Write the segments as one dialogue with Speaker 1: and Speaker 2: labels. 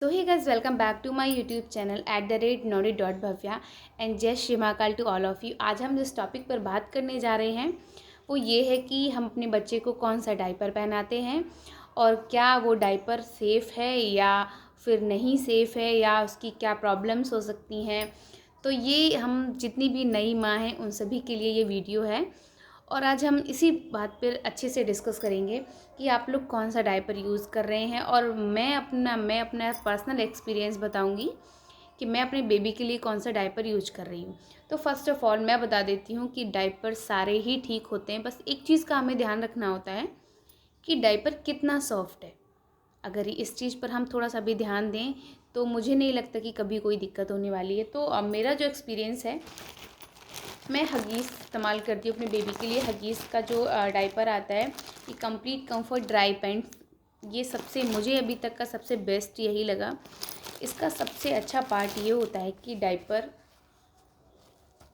Speaker 1: So hey guys, welcome back to my YouTube channel @nori.bhavya and जय Shri Mahakal to all of you. आज हम जिस topic पर बात करने जा रहे हैं वो ये है कि हम अपने बच्चे को कौन सा डायपर पहनाते हैं और क्या वो डायपर सेफ़ है या फिर नहीं सेफ़ है या उसकी क्या प्रॉब्लम्स हो सकती हैं। तो ये हम जितनी भी नई माँ हैं उन सभी के लिए ये वीडियो है और आज हम इसी बात पर अच्छे से डिस्कस करेंगे कि आप लोग कौन सा डायपर यूज़ कर रहे हैं और मैं अपना पर्सनल एक्सपीरियंस बताऊंगी कि मैं अपने बेबी के लिए कौन सा डायपर यूज कर रही हूँ। तो फर्स्ट ऑफ़ ऑल मैं बता देती हूँ कि डायपर सारे ही ठीक होते हैं, बस एक चीज़ का हमें ध्यान रखना होता है कि डायपर कितना सॉफ्ट है। अगर इस चीज़ पर हम थोड़ा सा भी ध्यान दें तो मुझे नहीं लगता कि कभी कोई दिक्कत होने वाली है। तो अब मेरा जो एक्सपीरियंस है, मैं हगीज़ इस्तेमाल करती हूँ अपने बेबी के लिए। हगीज़ का जो डायपर आता है ये कंप्लीट कंफर्ट ड्राई पैंट्स, ये सबसे मुझे अभी तक का सबसे बेस्ट यही लगा। इसका सबसे अच्छा पार्ट ये होता है कि डायपर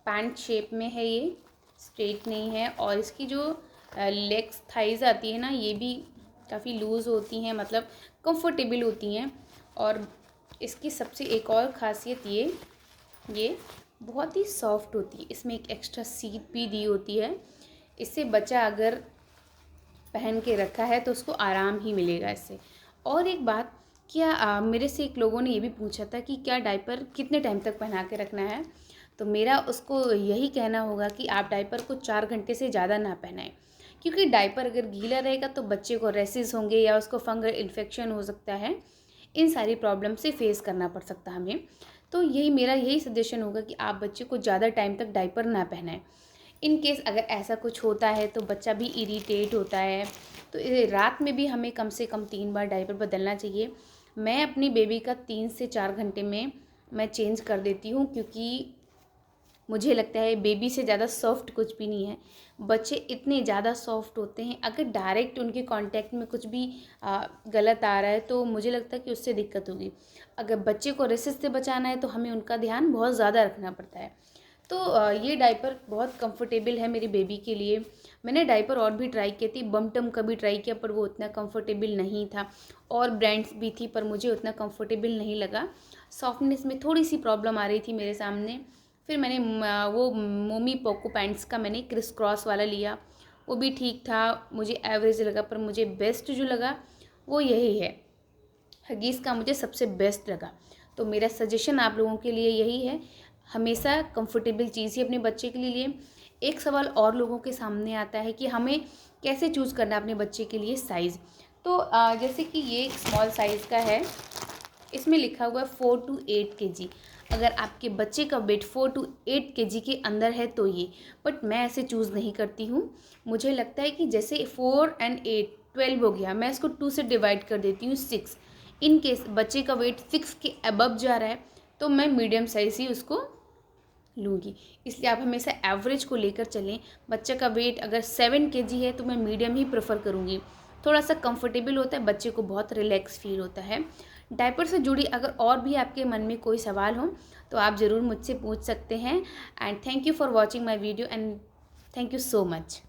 Speaker 1: पैंट शेप में है, ये स्ट्रेट नहीं है और इसकी जो लेग्स थाइज आती है ना, ये भी काफ़ी लूज़ होती हैं, मतलब कंफर्टेबल होती हैं। और इसकी सबसे एक और ख़ासियत ये बहुत ही सॉफ्ट होती है। इसमें एक एक्स्ट्रा सीट भी दी होती है, इससे बच्चा अगर पहन के रखा है तो उसको आराम ही मिलेगा इससे। और एक बात, क्या मेरे से एक लोगों ने ये भी पूछा था कि क्या डायपर कितने टाइम तक पहना के रखना है, तो मेरा उसको यही कहना होगा कि आप डायपर को 4 घंटे से ज़्यादा ना पहनाएं, क्योंकि डायपर अगर गीला रहेगा तो बच्चे को रेसेस होंगे या उसको फंगल इन्फेक्शन हो सकता है। इन सारी प्रॉब्लम से फेस करना पड़ सकता है हमें। तो मेरा यही सजेशन होगा कि आप बच्चे को ज़्यादा टाइम तक डायपर ना पहनाएं। इन केस अगर ऐसा कुछ होता है तो बच्चा भी इरिटेट होता है, तो रात में भी हमें कम से कम 3 बार डायपर बदलना चाहिए। मैं अपनी बेबी का 3 से 4 घंटे में मैं चेंज कर देती हूँ, क्योंकि मुझे लगता है बेबी से ज़्यादा सॉफ्ट कुछ भी नहीं है। बच्चे इतने ज़्यादा सॉफ्ट होते हैं, अगर डायरेक्ट उनके कांटेक्ट में कुछ भी गलत आ रहा है तो मुझे लगता है कि उससे दिक्कत होगी। अगर बच्चे को रेसेस से बचाना है तो हमें उनका ध्यान बहुत ज़्यादा रखना पड़ता है। तो ये डायपर बहुत कंफर्टेबल है मेरी बेबी के लिए। मैंने डायपर और भी ट्राई किए थे, बम टम का भी ट्राई किया पर वो उतना कंफर्टेबल नहीं था, और ब्रांड्स भी थी पर मुझे उतना कंफर्टेबल नहीं लगा। सॉफ्टनेस में थोड़ी सी प्रॉब्लम आ रही थी मेरे सामने। फिर मैंने वो मोमी पोको पैंट्स का मैंने क्रिस क्रॉस वाला लिया, वो भी ठीक था, मुझे एवरेज लगा, पर मुझे बेस्ट जो लगा वो यही है, हगीज़ का मुझे सबसे बेस्ट लगा। तो मेरा सजेशन आप लोगों के लिए यही है, हमेशा कंफर्टेबल चीज़ ही अपने बच्चे के लिए। एक सवाल और लोगों के सामने आता है कि हमें कैसे चूज़ करना है अपने बच्चे के लिए साइज़। तो जैसे कि ये एक स्मॉल साइज़ का है, इसमें लिखा हुआ है 4 to 8 kg। अगर आपके बच्चे का वेट 4 to 8 kg के अंदर है तो ये, बट मैं ऐसे चूज़ नहीं करती हूँ। मुझे लगता है कि जैसे 4 and 8 12 हो गया, मैं इसको 2 से डिवाइड कर देती हूँ 6। इन केस बच्चे का वेट 6 के अबव जा रहा है तो मैं मीडियम साइज़ ही उसको लूँगी। इसलिए आप हमेशा एवरेज को लेकर चलें। बच्चे का वेट अगर 7 kg है तो मैं मीडियम ही प्रेफर करूँगी, थोड़ा सा कंफर्टेबल होता है, बच्चे को बहुत रिलैक्स फील होता है। डायपर से जुड़ी अगर और भी आपके मन में कोई सवाल हो तो आप ज़रूर मुझसे पूछ सकते हैं। And thank you for watching my video and thank you so much.